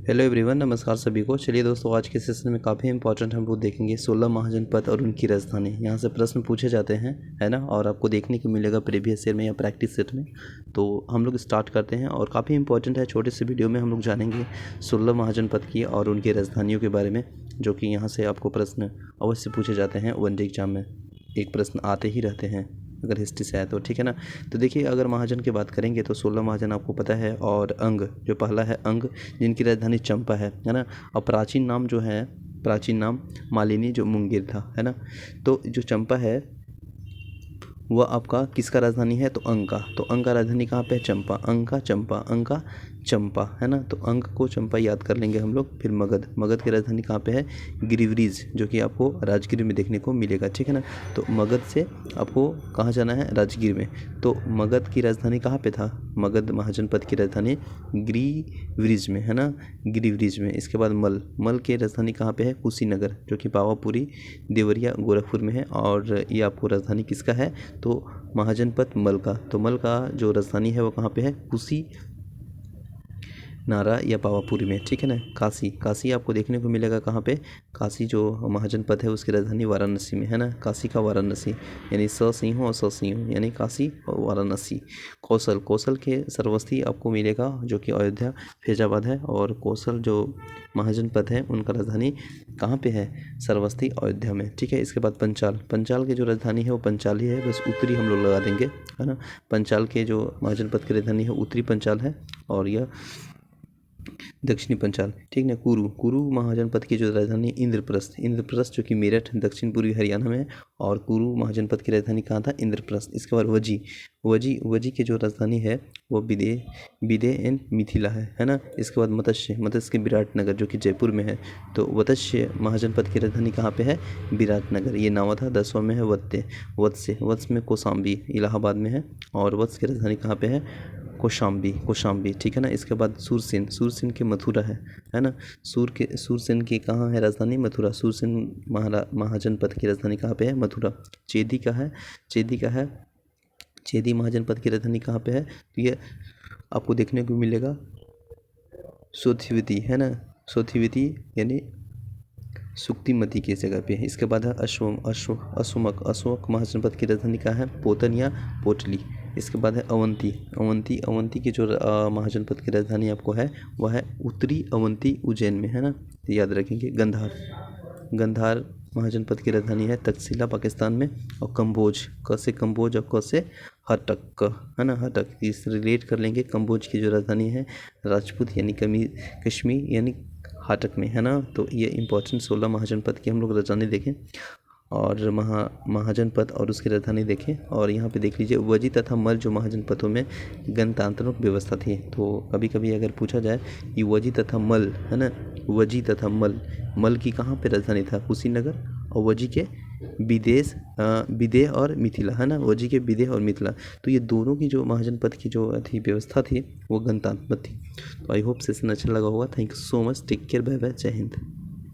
Hello everyone, नमस्कार सभी को। चलिए दोस्तों, आज के सेशन में काफ़ी इंपॉर्टेंट हम लोग देखेंगे 16 महाजनपद और उनकी राजधानी। यहाँ से प्रश्न पूछे जाते हैं, है ना, और आपको देखने को मिलेगा प्रीवियस ईयर में या प्रैक्टिस सेट में। तो हम लोग स्टार्ट करते हैं और काफ़ी इंपॉर्टेंट है। छोटे से वीडियो में हम लोग जानेंगे 16 महाजनपद की और उनकी राजधानियों के बारे में, जो कि यहाँ से आपको प्रश्न अवश्य पूछे जाते हैं। वन डे एग्जाम में एक प्रश्न आते ही रहते हैं अगर हिस्ट्री से आए तो, ठीक है ना। तो देखिए, अगर महाजन की बात करेंगे तो 16 महाजन आपको पता है। और अंग जो पहला है, अंग, जिनकी राजधानी चंपा है ना। और प्राचीन नाम जो है, प्राचीन नाम मालिनी जो मुंगेर था, है ना। तो जो चंपा है वह आपका किसका राजधानी है, तो अंग का। तो अंग का राजधानी कहाँ पे है, चंपा। अंग का चंपा, अंग का चंपा, है ना। तो अंग को चंपा याद कर लेंगे हम लोग। फिर मगध, मगध की राजधानी कहाँ पे है, गिरिवरीज, जो कि आपको राजगीर में देखने को मिलेगा, ठीक है ना। तो मगध से आपको कहाँ जाना है, राजगीर में। तो मगध की राजधानी कहाँ पे था, मगध महाजनपद की राजधानी गिरिवरीज में, है ना, गिरिवरीज में। इसके बाद मल, मल की राजधानी कहाँ पे है, कुशीनगर, जो कि पावापुरी, देवरिया, गोरखपुर में है। और ये आपको राजधानी किसका है, तो महाजनपद मल का। तो मल का जो राजधानी है वो कहाँ पे है, कुशी नारा या पावापुरी में, ठीक है ना। काशी, काशी आपको देखने को मिलेगा कहाँ पे, काशी जो महाजनपद है उसकी राजधानी वाराणसी में, है ना। काशी का वाराणसी, यानी स सिंह और स सिंह, यानी काशी और वाराणसी। कौशल, कौशल के सरवस्ती आपको मिलेगा, जो कि अयोध्या फैजाबाद है। और कौशल जो महाजनपद है उनका राजधानी कहाँ पे है, सरवस्ती अयोध्या में, ठीक है। इसके बाद पंचाल, पंचाल की जो राजधानी है वो पंचाल ही है, बस उत्तरी हम लोग लगा देंगे, है ना। पंचाल के जो महाजनपद की राजधानी है उत्तरी पंचाल है, और यह दक्षिणी पंचाल, ठीक ना। कुरु, कुरु महाजनपद की जो राजधानी इंद्रप्रस्थ, इंद्रप्रस्थ जो कि मेरठ दक्षिण पूर्वी हरियाणा में है। और कुरु महाजनपद की राजधानी कहाँ था, इंद्रप्रस्थ। इसके बाद वजी, वजी, वजी की जो राजधानी है वो विदेह एंड मिथिला है ना। इसके बाद मत्स्य, मत्स्य के विराटनगर, जो कि जयपुर में है। तो मत्स्य महाजनपद की राजधानी कहाँ पे है, विराटनगर। ये नावा था। 10वां में है वत्स्य, वत्स्य, वत्स्य में कौशाम्बी इलाहाबाद में है। और वत्स्य की राजधानी कहाँ पे है, कौशाम्बी, कौशाम्बी, ठीक है ना। इसके बाद सूरसेन, सूरसेन के मथुरा है ना। सूरसेन की कहाँ है राजधानी, मथुरा। सूरसेन महाजनपद की राजधानी कहाँ पे है, मथुरा। चेदी का है, चेदी का है, चेदी महाजनपद की राजधानी कहाँ पे है, तो ये आपको देखने को मिलेगा सोथिवती, है ना। सोथिवती यानी सुक्तिमती की जगह पे है। इसके बाद है अशोमक, अशोक महाजनपद की राजधानी कहाँ है, पोतन या पोटली। इसके बाद है अवंती, अवंती, अवंती की जो महाजनपद की राजधानी आपको है वह है उत्तरी अवंती, उज्जैन में, है ना। तो याद रखेंगे। गंधार, गंधार महाजनपद की राजधानी है तक्षशिला, पाकिस्तान में। और कम्बोज, क से कम्बोज और क से हटक, है ना, हटक। इससे रिलेट कर लेंगे। कम्बोज की जो राजधानी है राजपूत यानी कश्मीर यानी हाटक में, है ना। तो ये इंपॉर्टेंट 16 महाजनपद की हम लोग राजधानी देखें और महाजनपद और उसकी राजधानी देखें। और यहाँ पे देख लीजिए, वजी तथा मल जो महाजनपदों में गणतांत्रिक व्यवस्था थी। तो कभी कभी अगर पूछा जाए कि वजी तथा मल, है ना, वजी तथा मल, मल की कहाँ पे राजधानी था, कुशीनगर। और वजी के विदेह और मिथिला, है ना, वजी के विदेह और मिथिला। तो ये दोनों की जो महाजनपद की जो थी व्यवस्था थी वो गणतांत्रिक थी। तो आई होप सेशन अच्छा लगा होगा। Thank you so much, take care, bye bye, जय हिंद।